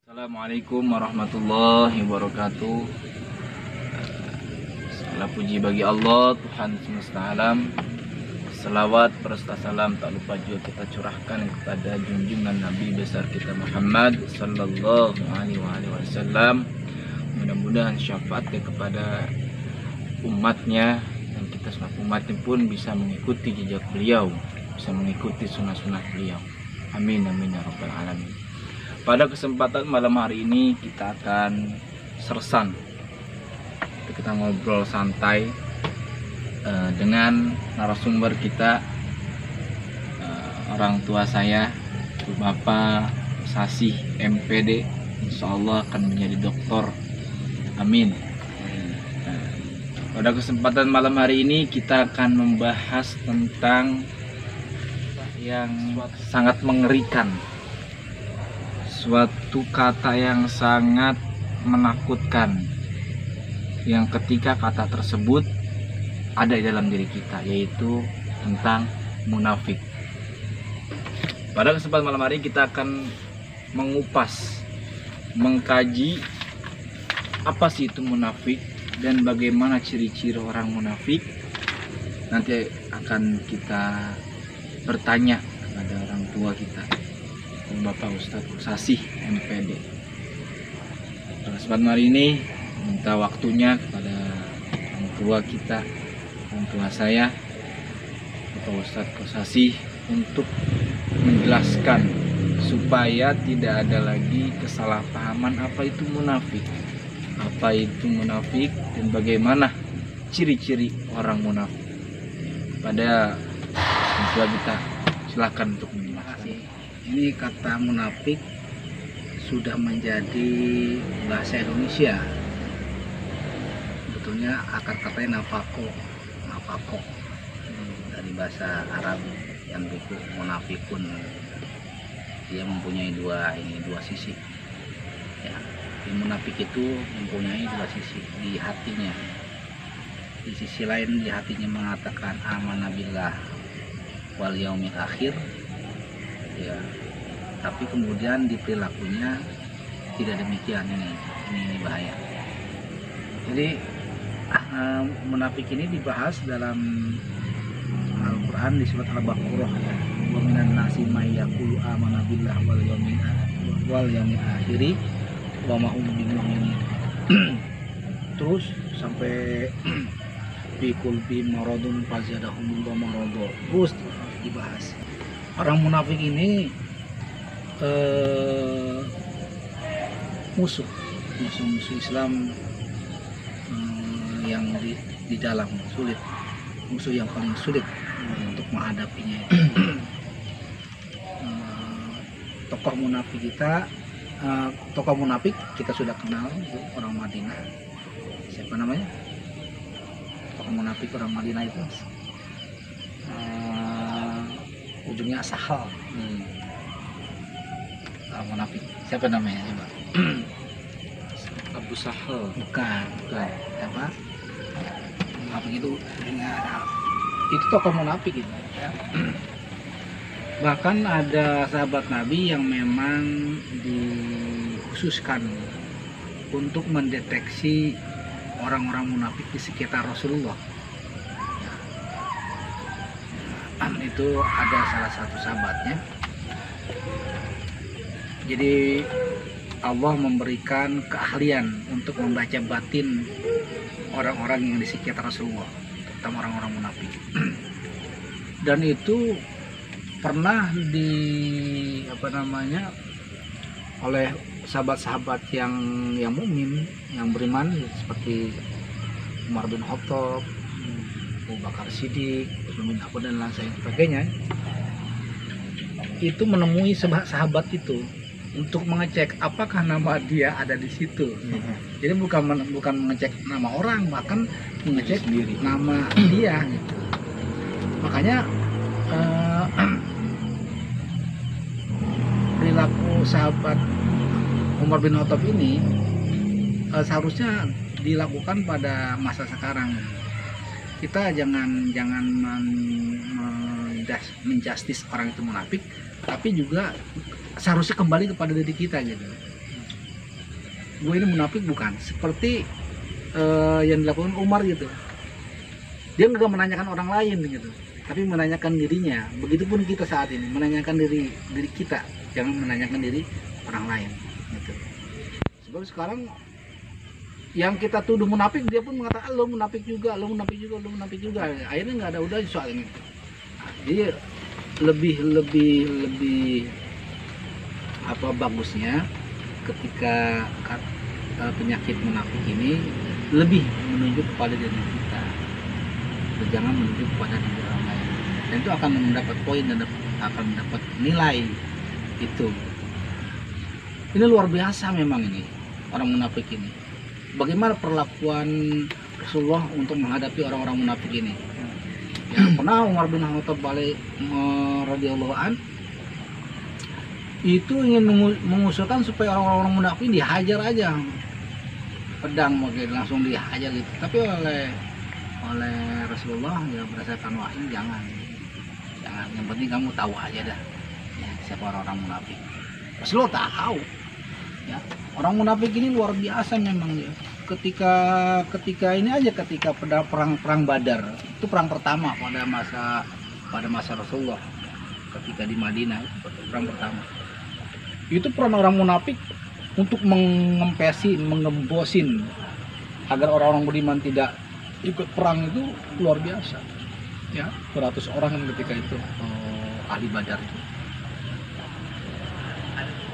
Assalamualaikum warahmatullahi wabarakatuh. Segala puji bagi Allah, Tuhan semesta alam. Selawat serta salam tak lupa juga kita curahkan kepada junjungan Nabi besar kita Muhammad sallallahu alaihi wasallam. Mudah-mudahan syafaatnya kepada umatnya, dan kita semua umatnya pun bisa mengikuti jejak beliau, bisa mengikuti sunnah-sunnah beliau. Amin amin ya rabbal alamin. Pada kesempatan malam hari ini kita akan sersan, kita ngobrol santai dengan narasumber kita, orang tua saya, Bapak Sasih MPD, insya Allah akan menjadi doktor. Amin. Pada kesempatan malam hari ini kita akan membahas tentang yang sangat mengerikan, suatu kata yang sangat menakutkan, yang ketika kata tersebut ada di dalam diri kita, yaitu tentang munafik. Pada kesempatan malam hari kita akan mengupas, mengkaji apa sih itu munafik dan bagaimana ciri-ciri orang munafik. Nanti akan kita bertanya kepada orang tua kita, Bapak Ustadz Sasih MPD. Pada kesempatan hari ini minta waktunya kepada orang tua kita, orang tua saya, Bapak Ustadz Sasih, untuk menjelaskan supaya tidak ada lagi kesalahpahaman apa itu munafik, dan bagaimana ciri-ciri orang munafik. Pada orang tua kita, silakan untuk menjelaskan. Ini kata munafik sudah menjadi bahasa Indonesia. Sebetulnya akar katanya nafako dari bahasa Arab yang itu munafikun. Dia mempunyai dua sisi. Ya, munafik itu mempunyai dua sisi di hatinya. Di sisi lain di hatinya mengatakan amanah billah wal yaumil akhir. Ya, tapi kemudian di perilakunya tidak demikian. Ini bahaya. Jadi munafik ini dibahas dalam Al-Quran di surat Al-Baqarah, ya. Wa minan nasi may yaqulu amanna billahi wal yawmil akhir wa ma hum bimu'minin. Terus sampai fi qulbi maradun fazadahum maradun. Terus dibahas. Orang munafik ini musuh Islam yang di dalam sulit, musuh yang paling sulit untuk menghadapinya. Tokoh munafik kita sudah kenal, orang Madinah. Siapa namanya? Tokoh munafik orang Madinah itu ujungnya Sahal. Munafik siapa namanya coba? Abu Sahal. Bukan apa munafik itu ujungnya itu tokoh munafik itu, ya. Bahkan ada sahabat Nabi yang memang dikhususkan untuk mendeteksi orang-orang munafik di sekitar Rasulullah. Itu ada salah satu sahabatnya. Jadi Allah memberikan keahlian untuk membaca batin orang-orang yang di sekitar Rasulullah, terutama orang-orang munafik. Dan itu pernah oleh sahabat-sahabat yang mukmin, yang beriman, seperti Umar bin Khattab, Abu Bakar Siddiq, dan lain sebagainya, itu menemui sahabat itu untuk mengecek apakah nama dia ada di situ. Jadi bukan mengecek nama orang, bahkan mengecek sendiri nama dia gitu. Makanya perilaku sahabat Umar bin Khattab ini seharusnya dilakukan pada masa sekarang. Kita jangan menjustis orang itu munafik, tapi juga seharusnya kembali kepada diri kita gitu. gue ini munafik bukan, seperti yang dilakukan Umar gitu. Dia nggak menanyakan orang lain gitu, tapi menanyakan dirinya. Begitupun kita saat ini menanyakan diri kita, jangan menanyakan diri orang lain gitu. Sebab sekarang yang kita tuduh munafik, dia pun mengatakan lo munafik juga, lo munafik juga, lo munafik juga. Akhirnya nggak ada udah soal ini. Jadi lebih apa bagusnya ketika penyakit munafik ini lebih menunjuk kepada diri kita, jangan menunjuk kepada diri orang lain, dan itu akan mendapat poin dan akan mendapat nilai itu. Ini luar biasa memang ini orang munafik ini. Bagaimana perlakuan Rasulullah untuk menghadapi orang-orang munafik ini? Ya, pernah Umar bin Khattab radhiyallahu an itu ingin mengusulkan supaya orang-orang munafik dihajar aja, pedang mungkin langsung dihajar gitu. Tapi oleh Rasulullah ya berdasarkan wahyu jangan. Yang penting kamu tahu aja dah ya, siapa orang-orang munafik. Rasulullah tahu. Ya, orang munafik ini luar biasa memang ya. Ketika ini aja, ketika perang Badar, itu perang pertama pada masa Rasulullah ketika di Madinah, itu perang pertama. Itu peran orang munafik untuk mengembosin agar orang-orang beriman tidak ikut perang itu luar biasa. Ya, 100 orang kan ketika itu ahli Badar itu.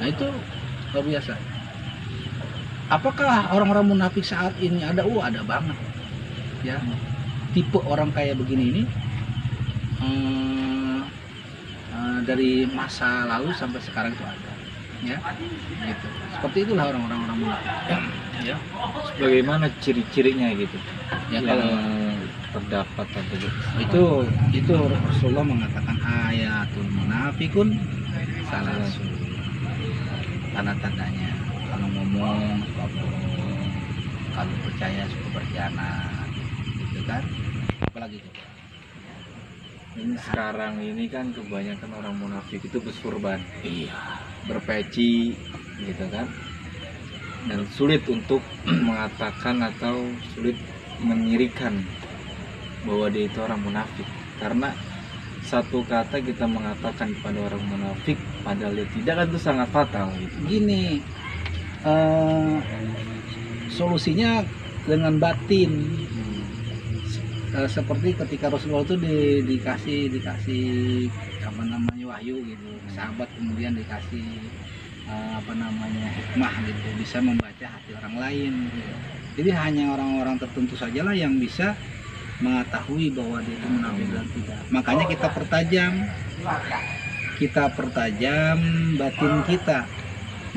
Nah itu luar biasa. Apakah orang-orang munafik saat ini ada? Ada banget. Ya, tipe orang kayak begini ini dari masa lalu sampai sekarang itu ada. Ya, gitu. Seperti itulah orang-orang munafik. Ya. Bagaimana ciri-cirinya gitu? Ya, yang kalau terdapat atau itu Rasulullah mengatakan ayatul munafikun salah tanda-tandanya. Kalau ngomong suka bohong, kalau percaya suka berkhianat, gitu kan? Apalagi itu. ini sekarang ini kan kebanyakan orang munafik itu bersurban, Iya. berpeci, gitu kan? Dan sulit untuk mengatakan atau sulit menyirikan bahwa dia itu orang munafik, karena satu kata kita mengatakan kepada orang munafik padahal dia tidak, kan itu sangat fatal gitu. Gini, solusinya dengan batin. Seperti ketika Rasulullah itu dikasih apa namanya wahyu gitu, sahabat kemudian dikasih hikmah gitu, bisa membaca hati orang lain gitu. Jadi hanya orang-orang tertentu sajalah yang bisa mengetahui bahwa dia itu munafik dan tidak. Makanya kita pertajam batin kita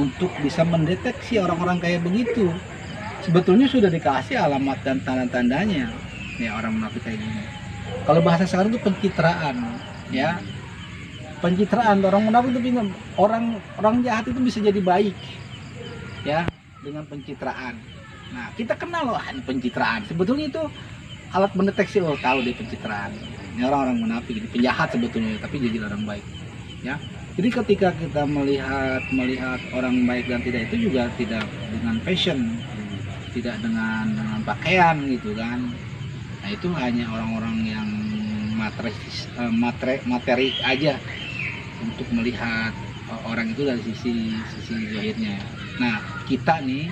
untuk bisa mendeteksi orang-orang kayak begitu. Sebetulnya sudah dikasih alamat dan tanda-tandanya ya orang munafik kayak gini. Kalau bahasa sekarang itu pencitraan, ya. Pencitraan orang munafik itu orang jahat itu bisa jadi baik, ya, dengan pencitraan. Nah, kita kenal loh pencitraan. Sebetulnya itu alat mendeteksi, tahu deh pencitraan. Ini orang-orang munafik, ini penjahat sebetulnya, tapi jadi orang baik, ya. Jadi ketika kita melihat orang baik dan tidak, itu juga tidak dengan fashion, tidak dengan pakaian gitu kan. Nah itu hanya orang-orang yang materi aja untuk melihat orang itu dari sisi zahirnya. Nah kita nih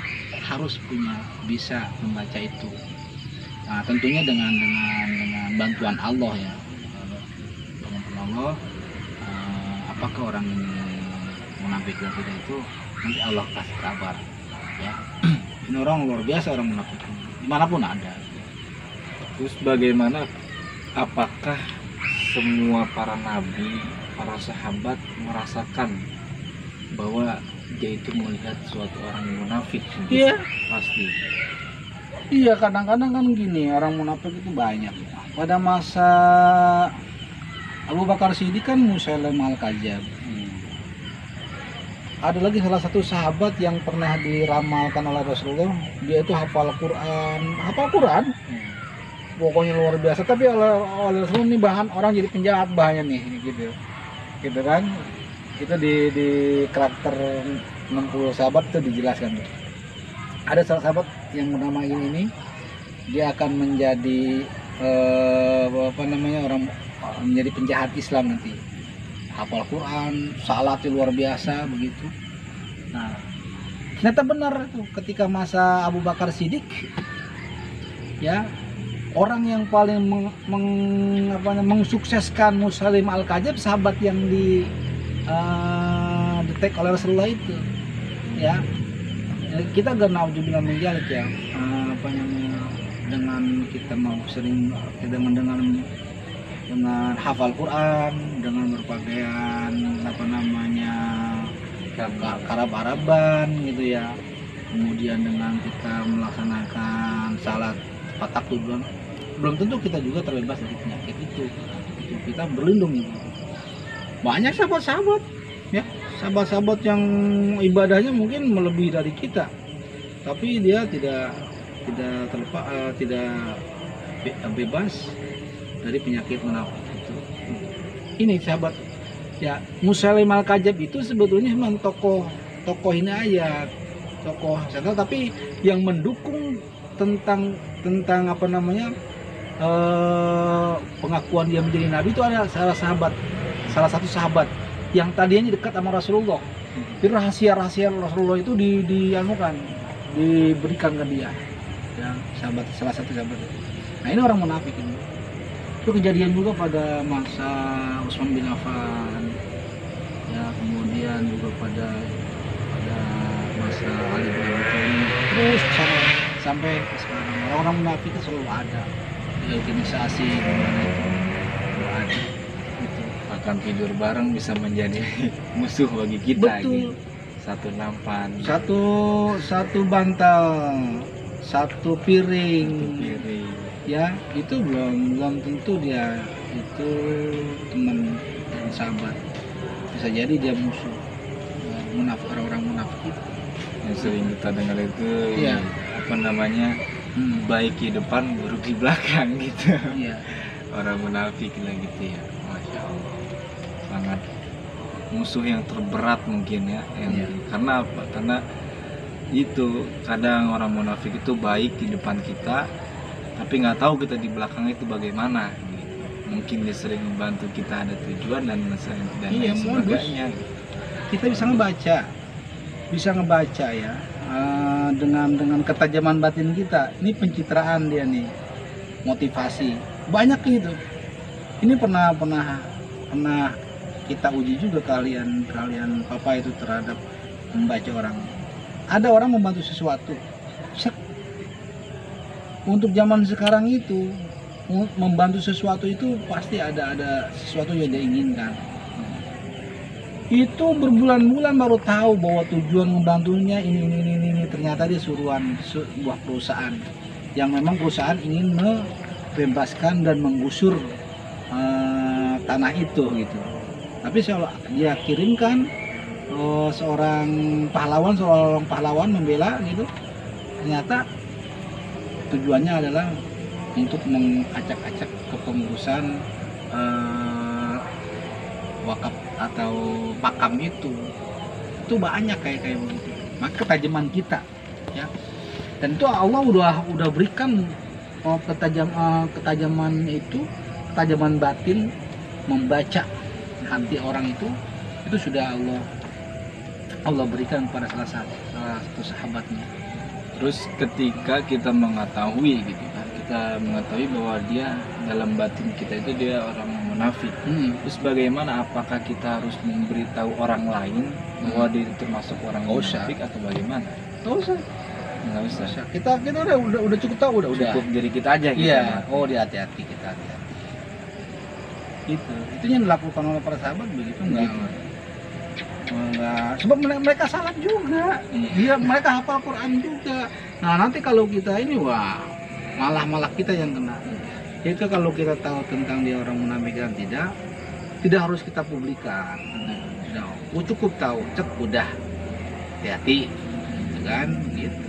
harus bisa membaca itu. Nah tentunya dengan bantuan Allah ya. Bantuan Allah. Apakah orang ini munafik atau tidak, itu nanti Allah kasih kabar ya. Ini orang luar biasa, orang munafik dimanapun ada. Terus bagaimana, apakah semua para nabi, para sahabat merasakan bahwa dia itu melihat suatu orang yang munafik? Iya, pasti. Iya, kadang-kadang kan gini, orang munafik itu banyak. Pada masa Abu Bakar Siddiq kan Musailam al-Kadzdzab. Ada lagi salah satu sahabat yang pernah diramalkan oleh Rasulullah, dia itu hafal Quran. Pokoknya luar biasa. Tapi oleh Rasulullah ini bahan orang jadi penjahat, bahaya nih gitu kan. Itu di karakter 60 sahabat itu dijelaskan. ada salah sahabat yang bernama ini, dia akan menjadi apa namanya, orang menjadi penjahat Islam nanti, hafal Quran, salatnya luar biasa begitu. Nah, ternyata benar itu ketika masa Abu Bakar Siddiq, ya, orang yang paling mensukseskan Musailimah Al-Kadzdzab, sahabat yang detek oleh Rasulullah itu, ya. Kita gak naudzubillah min dzalik ya, apa namanya, dengan kita mau sering dengan hafal Quran, dengan berpakaian apa namanya Arab-Araban gitu ya, kemudian dengan kita melaksanakan salat tepat waktu, belum tentu kita juga terbebas dari penyakit itu kita berlindung gitu. Banyak sahabat-sahabat ya, sahabat-sahabat yang ibadahnya mungkin melebihi dari kita, tapi dia tidak bebas dari penyakit munafik itu. Ini sahabat ya, Musailimah Al-Kadzdzab itu sebetulnya memang tokoh ini aja, tokoh sentral, tapi yang mendukung tentang apa namanya pengakuan dia menjadi nabi itu ada salah satu sahabat yang tadinya dekat sama Rasulullah. Jadi rahasia Rasulullah itu diberikan ke dia, ya, salah satu sahabat. Nah, ini orang munafik ini. Itu kejadian juga pada masa Utsman bin Affan, ya, kemudian juga pada masa Ali bin Abi Thalib, terus sampai sekarang orang munafik itu selalu ada di organisasi dimana itu selalu ada. Gitu. Makan tidur bareng bisa menjadi musuh bagi kita. Betul. Gitu. Satu nampan, satu bantal, satu piring. Ya, itu belum tentu dia itu teman dan sahabat. Bisa jadi dia musuh. Orang munafik itu. Yang sering kita dengar itu, ya, apa namanya, baik di depan, buruk di belakang gitu. Iya. Orang munafik lah gitu ya. Masya Allah. Sangat musuh yang terberat mungkin ya. Karena apa? Karena itu kadang orang munafik itu baik di depan kita, tapi nggak tahu kita di belakang itu bagaimana gitu. Mungkin dia sering membantu kita ada tujuan dan lain sebagainya. Kita bisa ngebaca ya, dengan ketajaman batin kita. Ini pencitraan dia nih, motivasi banyak gitu. Ini pernah kita uji juga kalian papa itu terhadap membaca orang. Ada orang membantu sesuatu, untuk zaman sekarang itu membantu sesuatu itu pasti ada sesuatu yang dia inginkan. Itu berbulan-bulan baru tahu bahwa tujuan membantunya ini, ternyata dia suruhan sebuah perusahaan yang memang perusahaan ingin membebaskan dan menggusur tanah itu gitu. Tapi dia kirimkan seorang pahlawan membela gitu. Ternyata tujuannya adalah untuk mengacak-acak kepengurusan wakaf atau makam itu banyak kayak begitu. Maka ketajaman kita, ya, dan itu Allah udah berikan ketajaman itu, ketajaman batin membaca hati orang itu sudah Allah berikan kepada salah satu sahabatnya. Terus ketika kita mengetahui gitu kan, kita mengetahui bahwa dia dalam batin kita itu dia orang munafik. Terus bagaimana, apakah kita harus memberitahu orang lain bahwa dia termasuk orang munafik atau bagaimana? Nggak usah. Kita udah cukup tahu, udah cukup diri kita aja gitu. Iya. Hati-hati kita. Itu yang dilakukan oleh para sahabat begitu enggak. Sebab mereka salat juga. Dia mereka hafal Quran juga. Nah, nanti kalau kita ini malah kita yang kena. Itu kalau kita tahu tentang dia orang munafik dan tidak harus kita publikan. Cukup tahu, udah. Hati-hati. Gitu kan, gitu.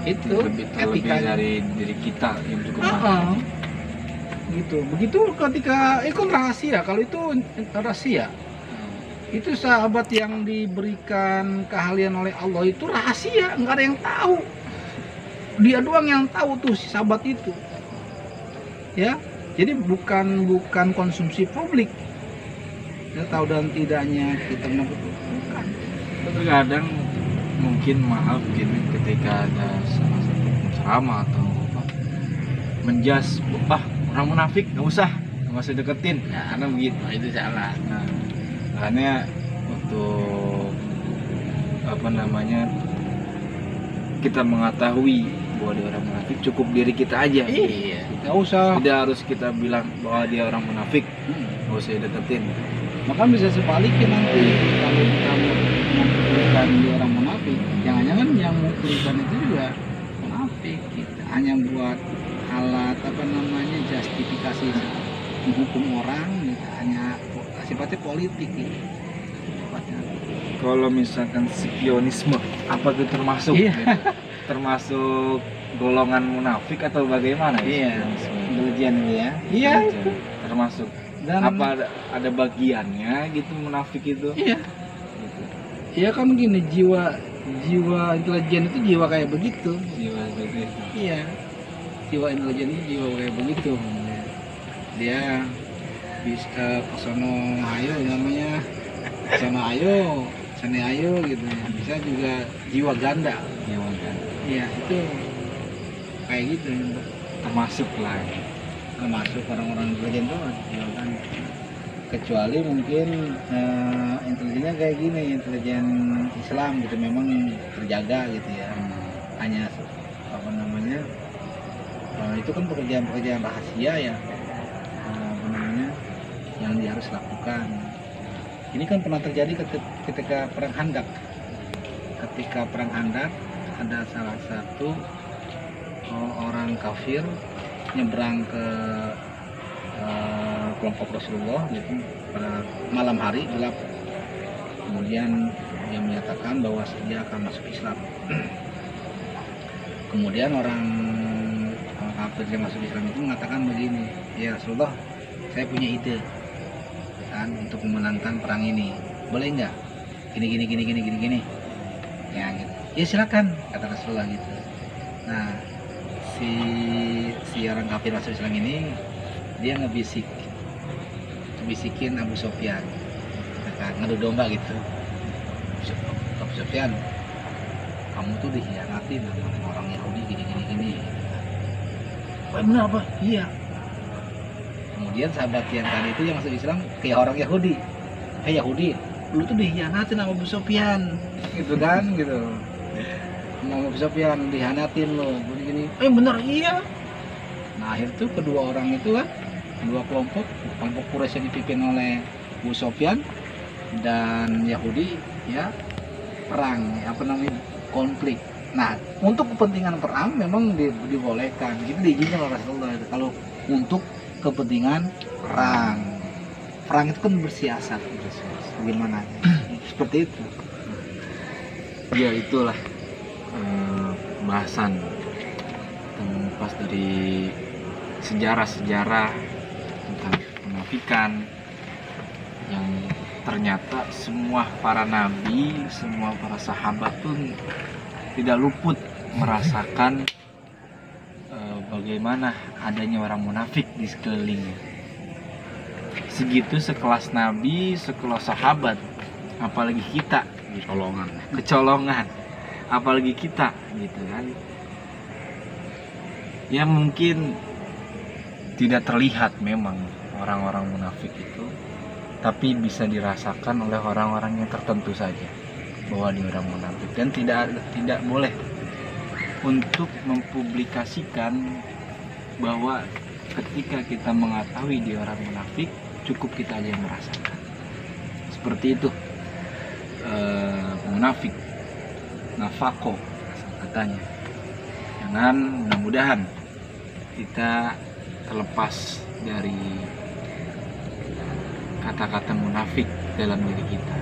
Itu lebih dari diri kita yang cukup gitu. Begitu ketika itu rahasia, kalau itu rahasia Itu sahabat yang diberikan keahlian oleh Allah itu rahasia, nggak ada yang tahu. Dia doang yang tahu tuh si sahabat itu. Ya, jadi bukan konsumsi publik. Ya, tahu dan tidaknya kita bukan. Terkadang mungkin maaf gitu ketika ada salah satu ceramah atau apa menjas, orang munafik nggak usah deketin, nah, karena begitu. Itu salah. Nah, makanya untuk apa namanya kita mengetahui bahwa dia orang munafik, cukup diri kita aja. Iya, nggak usah. Tidak harus kita bilang bahwa dia orang munafik, nggak usah deketin. Maka bisa sebaliknya nanti kalau kita memberikan dia orang munafik, jangan-jangan yang memberikan itu juga munafik. Kita hanya buat alat apa namanya justifikasi menghukum orang, gitu. Hanya sifatnya politik gitu. Sifatnya. Kalau misalkan spionisme, apa itu termasuk? Iya. Gitu? Termasuk golongan munafik atau bagaimana? Iya. Spionisme? Intelijen gitu ya. Iya. Termasuk. Dan Apa ada bagiannya gitu munafik itu? iya. Gitu. Iya kan gini, jiwa intelijen itu jiwa kayak begitu. Jiwa seperti itu. Iya. Jiwa intelijen itu jiwa kayak begitu. Dia bisa kesono ayo namanya, kesono ayo, sini ayo gitu. Bisa juga jiwa ganda. Jiwa kan. Iya itu kayak gitu. Termasuk lah. Termasuk orang-orang intelijen tuh jiwa ganda. Kecuali mungkin intelijennya kayak gini, intelijen Islam gitu, memang terjaga gitu ya. Hanya apa namanya, itu kan pekerjaan rahasia ya, apa namanya, yang dia harus lakukan. Ini kan pernah terjadi ketika perang Khandaq. Ketika perang Khandaq ada salah satu orang kafir nyebrang ke kelompok Rasulullah gitu pada malam hari gelap. Kemudian dia menyatakan bahwa dia akan masuk Islam. Kemudian orang kafir yang masuk Islam itu mengatakan begini, ya Rasulullah, saya punya ide kan untuk memenangkan perang ini, boleh nggak? Gini. Ya gitu. Ya silakan, kata Rasulullah gitu. Nah si orang kafir masuk Islam ini dia ngebisikin Abu Sofyan, kan ngadu domba gitu. Abu Sofyan, kamu tuh dikhianati sama orang Yahudi gini. Oh benar apa? Iya. Kemudian sahabat yang tadi itu yang masuk Islam kayak orang Yahudi. Yahudi, lu tuh dikhianatin sama Abu Sofyan, gitu kan, gitu. Sama Abu Sofyan dikhianatin lo, gini. Benar iya. Nah akhir tuh kedua orang itu kan, kedua kelompok Quraisy yang dipimpin oleh Abu Sofyan dan Yahudi ya perang, apa namanya, konflik. Nah untuk kepentingan perang memang dibolehkan, gitu diizinkan oleh Rasulullah. Kalau untuk kepentingan perang itu kan bersiasat bagaimana seperti itu. Ya itulah bahasan pas dari sejarah tentang penafikan yang ternyata semua para nabi, semua para sahabat pun tidak luput merasakan bagaimana adanya orang munafik di sekelilingnya. Segitu sekelas nabi, sekelas sahabat, apalagi kita kecolongan, apalagi kita gitu kan. Ya mungkin tidak terlihat memang orang-orang munafik itu, tapi bisa dirasakan oleh orang-orang yang tertentu saja bahwa dia orang munafik, dan tidak boleh untuk mempublikasikan bahwa ketika kita mengetahui dia orang munafik, cukup kita aja yang merasakan. Seperti itu munafik, nafako katanya. Jangan, mudah-mudahan kita terlepas dari kata-kata munafik dalam diri kita,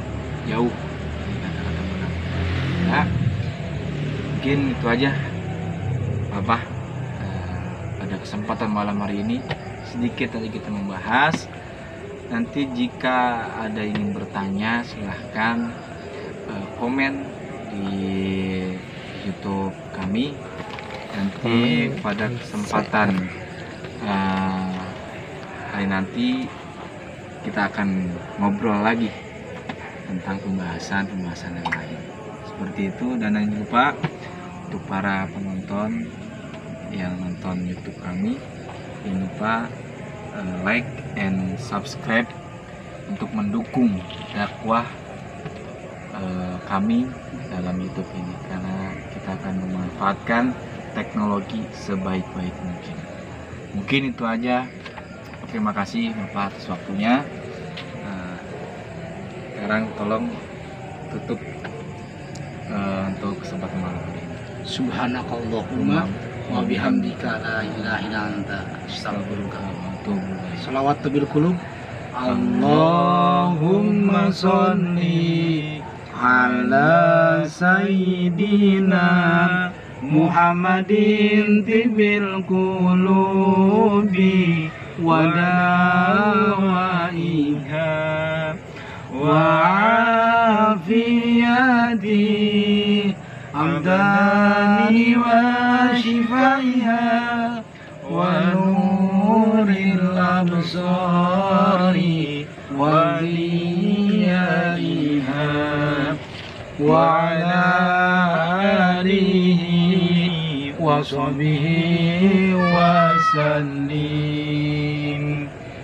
jauh dari kata-kata munafik ya. Mungkin itu aja Bapak pada kesempatan malam hari ini, sedikit tadi kita membahas Nanti jika ada ingin bertanya silahkan komen di YouTube kami. Nanti pada kesempatan hari nanti kita akan ngobrol lagi tentang pembahasan yang lain seperti itu. Dan jangan lupa untuk para penonton yang nonton YouTube kami, jangan lupa like and subscribe untuk mendukung dakwah kami dalam YouTube ini, karena kita akan memanfaatkan teknologi sebaik-baik mungkin. Mungkin itu aja. Terima kasih Bapak atas waktunya. Sekarang tolong tutup untuk kesempatan malam ini. Subhanakallahumma wa bihamdika la ilaha illa anta astaghfiruka wa atubu ilaik. Shalawat bil qulub. Allahumma sholli ala sayyidina Muhammadin tibil qulubi wa dawaiha wa afiyati abdani wa shifaiha wa nuril absari wa diyaiha wa ala alihi wa sahbihi wa sallim.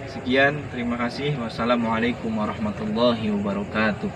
Sekian, terima kasih. Wassalamualaikum warahmatullahi wabarakatuh.